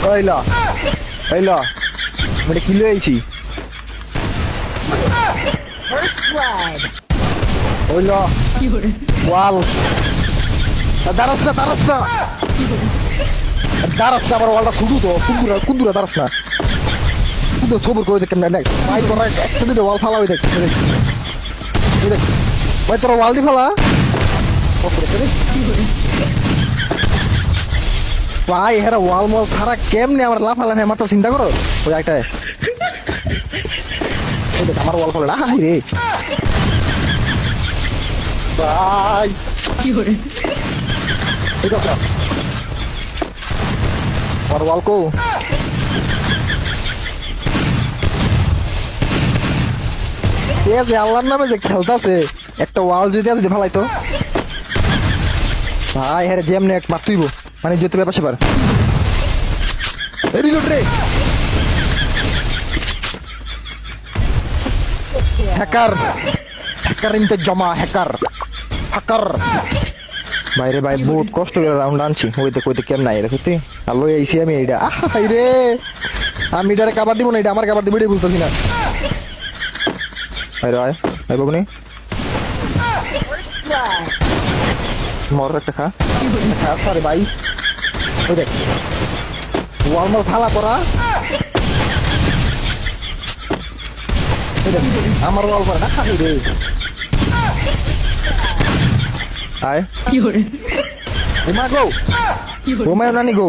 Oil oil মানে কি লই আইছি First blood. ওইল ওয়াল দাঁড়াস না দাঁড়াস না দাঁড়াস না আমার ওয়ালটা শুধু তো কুন্দুরা দাঁড়াস না শুধু সবর করে দেখ কেমন মাই করা একটা দুটো ওয়াল ফালা হয়ে দেখ দেখ ভাই তোরা ওয়াল দি ফালা ভাই হেরা ওয়াল মল ছাড়া কেমনে আমার লাফালাফি আমার তো চিন্তা করো ওই একটা দেখ আমার ওয়াল ফালা হাই রে ভাই ঠিক আছে আর ওয়াল কো যে আল্লাহর নামে যে খেলতেছে একটা ওয়াল যদি আছে ফালাইতো ভাই হ্যাঁ যেমনি এক মার তুইব মানে যেতে ব্যাপার সেবার রিলোড রে হ্যাকার হ্যাকার ইনতে জমা হ্যাকার হ্যাকার বাইরে ভাই বহুত কষ্ট করে রাউন্ড আনছি ওইতে কইতে কেমন নাই রে সত্যি আর লই আইছি আমি এইটা আহাই রে আমি এটারে কাবার দিব না এটা আমার কাবার দিব এটাই বুঝতেছি না আরে আয় আয় বাবুনি First blood. মর একটা খা সরি ভাই ওই দেখ ওয়াল মল ফালা করা আমার ওয়াল করে না খাই রে আয় উমা গো উমায় নানি গো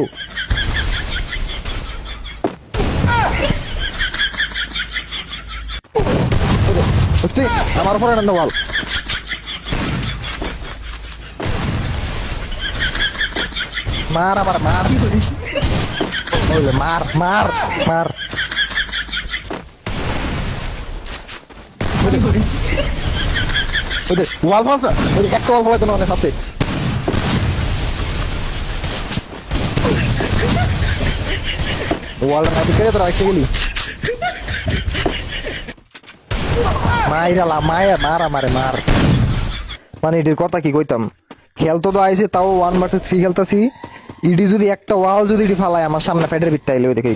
বুঝলি আমার উপরে নান্দ ওয়াল মার আবার মার মার মার মার ওয়াল ফাঁস একটা ওয়াল ফলাইতো না অনেক হাতে ওয়াল নাকি কেড়ে তোরা এসে গেলি মাইরালা মায়ের মার আমারে মার মানে এটির কথা কি কইতাম খেলতো তো আইসে তাও 1 vs 3 খেলতেছি ইডি যদি একটা ওয়াল যদি ইডি ফালায় আমার সামনে পেটের ভিত্তি আইলে ওই দেখে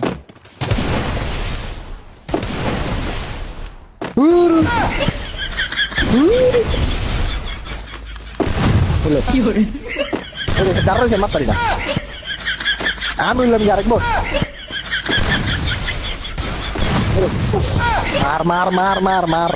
দাঁড়াইছে মাতারি না আমি বললাম আরেক বোট মার মার মার মার মার